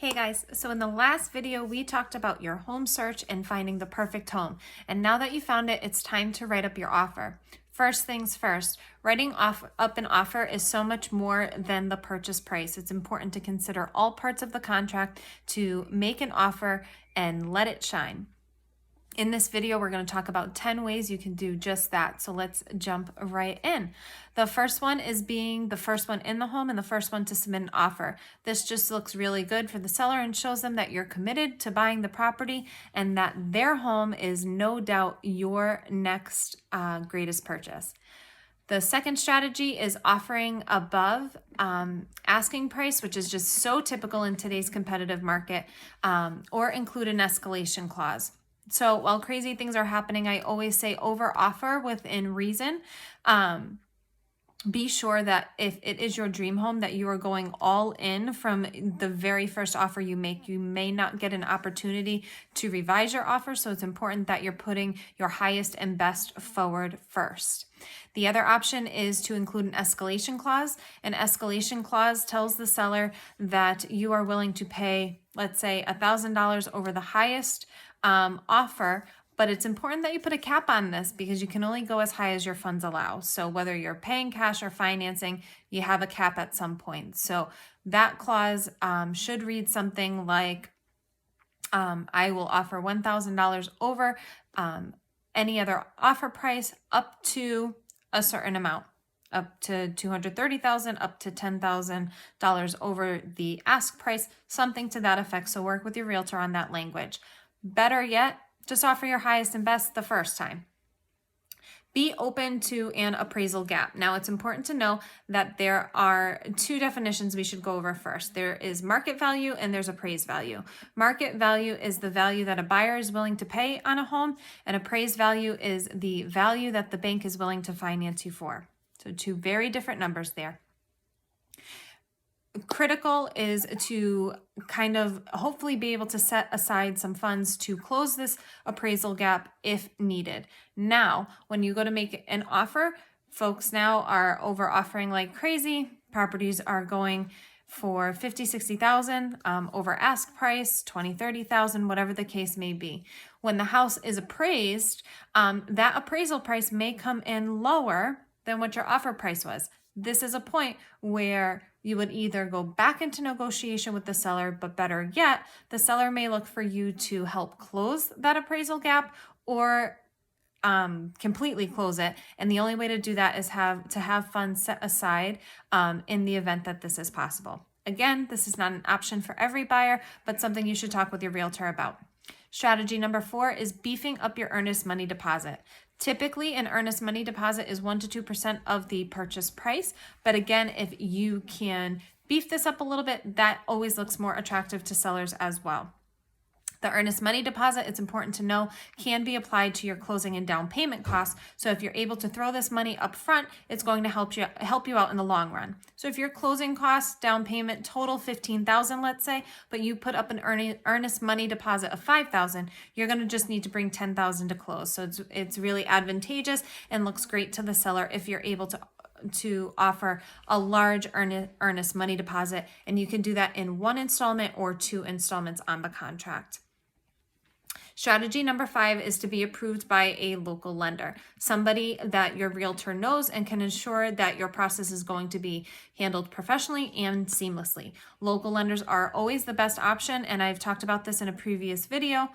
Hey guys, so in the last video we talked about your home search and finding the perfect home. And now that you found it, it's time to write up your offer. First things first, writing up an offer is so much more than the purchase price. It's important to consider all parts of the contract to make an offer and let it shine. In this video, we're going to talk about 10 ways you can do just that. So let's jump right in. The first one is being the first one in the home and the first one to submit an offer. This just looks really good for the seller and shows them that you're committed to buying the property and that their home is no doubt your next greatest purchase. The second strategy is offering above asking price, which is just so typical in today's competitive market, or include an escalation clause. So while crazy things are happening, I always say over offer within reason. Be sure that if it is your dream home that you are going all in from the very first offer you make. You may not get an opportunity to revise your offer, so it's important that you're putting your highest and best forward first. The other option is to include an escalation clause. An escalation clause tells the seller that you are willing to pay, let's say, $1,000 over the highest offer, but it's important that you put a cap on this because you can only go as high as your funds allow. So whether you're paying cash or financing, you have a cap at some point. So that clause should read something like, I will offer $1,000 over any other offer price up to a certain amount, up to $230,000, up to $10,000 over the ask price, something to that effect. So work with your realtor on that language. Better yet, just offer your highest and best the first time. Be open to an appraisal gap. Now, it's important to know that there are two definitions we should go over first. There is market value and there's appraised value. Market value is the value that a buyer is willing to pay on a home, and appraised value is the value that the bank is willing to finance you for. So two very different numbers there. Critical is to kind of hopefully be able to set aside some funds to close this appraisal gap if needed. Now, when you go to make an offer, folks now are over offering like crazy. Properties are going for $50,000, $60,000 over ask price, $20,000, $30,000, whatever the case may be. When the house is appraised, that appraisal price may come in lower than what your offer price was. This is a point where you would either go back into negotiation with the seller, but better yet, the seller may look for you to help close that appraisal gap or completely close it. And the only way to do that is to have funds set aside in the event that this is possible. Again, this is not an option for every buyer, but something you should talk with your realtor about. Strategy number 4 is beefing up your earnest money deposit. Typically, an earnest money deposit is 1% to 2% of the purchase price. But again, if you can beef this up a little bit, that always looks more attractive to sellers as well. The earnest money deposit, it's important to know, can be applied to your closing and down payment costs. So if you're able to throw this money up front, it's going to help you out in the long run. So if your closing costs, down payment total $15,000, let's say, but you put up an earnest money deposit of $5,000, you're going to just need to bring $10,000 to close. So it's really advantageous and looks great to the seller if you're able to offer a large earnest money deposit, and you can do that in 1 installment or 2 installments on the contract. Strategy number 5 is to be approved by a local lender, somebody that your realtor knows and can ensure that your process is going to be handled professionally and seamlessly. Local lenders are always the best option, and I've talked about this in a previous video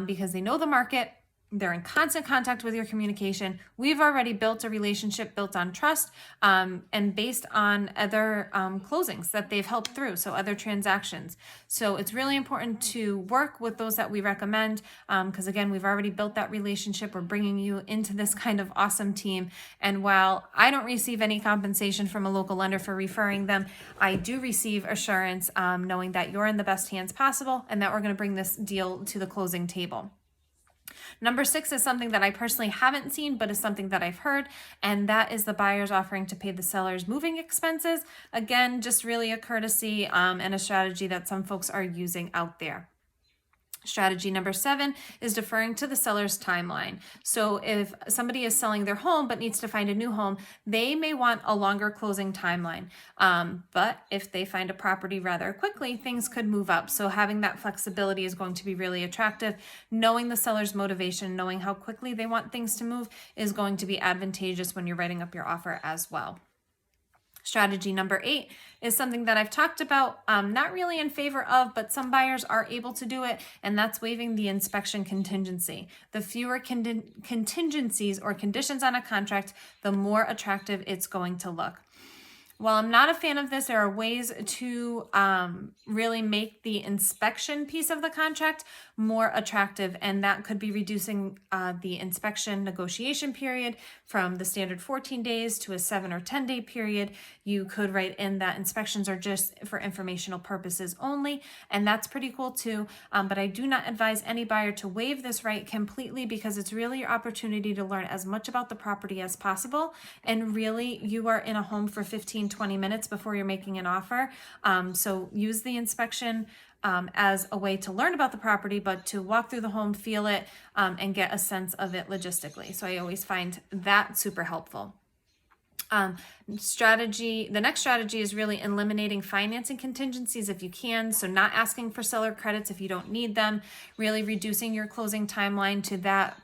because they know the market. They're in constant contact with your communication. We've already built a relationship built on trust and based on other closings that they've helped through, so other transactions. So it's really important to work with those that we recommend because, again, we've already built that relationship. We're bringing you into this kind of awesome team. And while I don't receive any compensation from a local lender for referring them, I do receive assurance knowing that you're in the best hands possible and that we're going to bring this deal to the closing table. Number 6 is something that I personally haven't seen, but is something that I've heard, and that is the buyers offering to pay the seller's moving expenses. Again, just really a courtesy and a strategy that some folks are using out there. Strategy number 7 is deferring to the seller's timeline. So if somebody is selling their home but needs to find a new home, they may want a longer closing timeline. But if they find a property rather quickly, things could move up. So having that flexibility is going to be really attractive. Knowing the seller's motivation, knowing how quickly they want things to move is going to be advantageous when you're writing up your offer as well. Strategy number 8 is something that I've talked about, not really in favor of, but some buyers are able to do it, and that's waiving the inspection contingency. The fewer contingencies or conditions on a contract, the more attractive it's going to look. While I'm not a fan of this, there are ways to really make the inspection piece of the contract more attractive, and that could be reducing the inspection negotiation period from the standard 14 days to a 7 or 10 day period. You could write in that inspections are just for informational purposes only, and that's pretty cool too. But I do not advise any buyer to waive this right completely, because it's really your opportunity to learn as much about the property as possible. And really, you are in a home for 15-20 minutes before you're making an offer. So use the inspection as a way to learn about the property, but to walk through the home, feel it, and get a sense of it logistically. So I always find that super helpful. The next strategy is really eliminating financing contingencies if you can. So not asking for seller credits if you don't need them, really reducing your closing timeline to that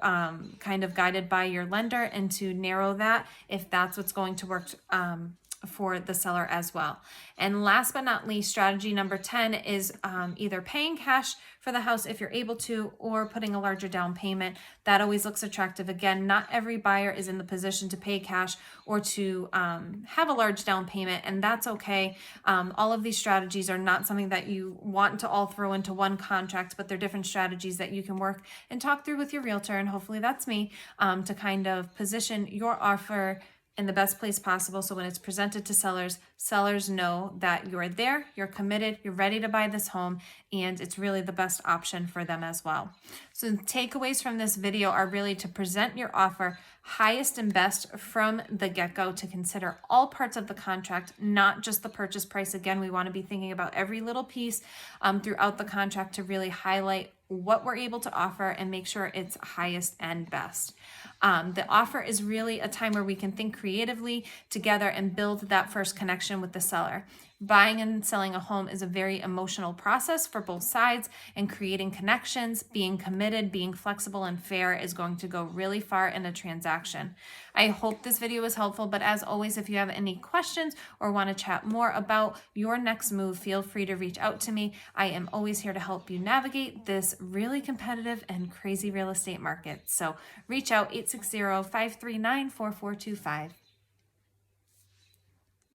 kind of guided by your lender, and to narrow that if that's what's going to work for the seller as well. And last but not least, strategy number 10 is either paying cash for the house if you're able to, or putting a larger down payment. That always looks attractive. Again, not every buyer is in the position to pay cash or to have a large down payment, and that's okay. All of these strategies are not something that you want to all throw into one contract, but they're different strategies that you can work and talk through with your realtor, and hopefully that's me, to kind of position your offer in the best place possible. So when it's presented to sellers, sellers know that you're there, you're committed, you're ready to buy this home, and it's really the best option for them as well. So takeaways from this video are really to present your offer highest and best from the get-go, to consider all parts of the contract, not just the purchase price. Again, we want to be thinking about every little piece throughout the contract to really highlight what we're able to offer and make sure it's highest and best. The offer is really a time where we can think creatively together and build that first connection with the seller. Buying and selling a home is a very emotional process for both sides, and creating connections, being committed, being flexible and fair is going to go really far in a transaction. I hope this video was helpful, but as always, if you have any questions or want to chat more about your next move, feel free to reach out to me. I am always here to help you navigate this really competitive and crazy real estate market. So reach out, 860-539-4425.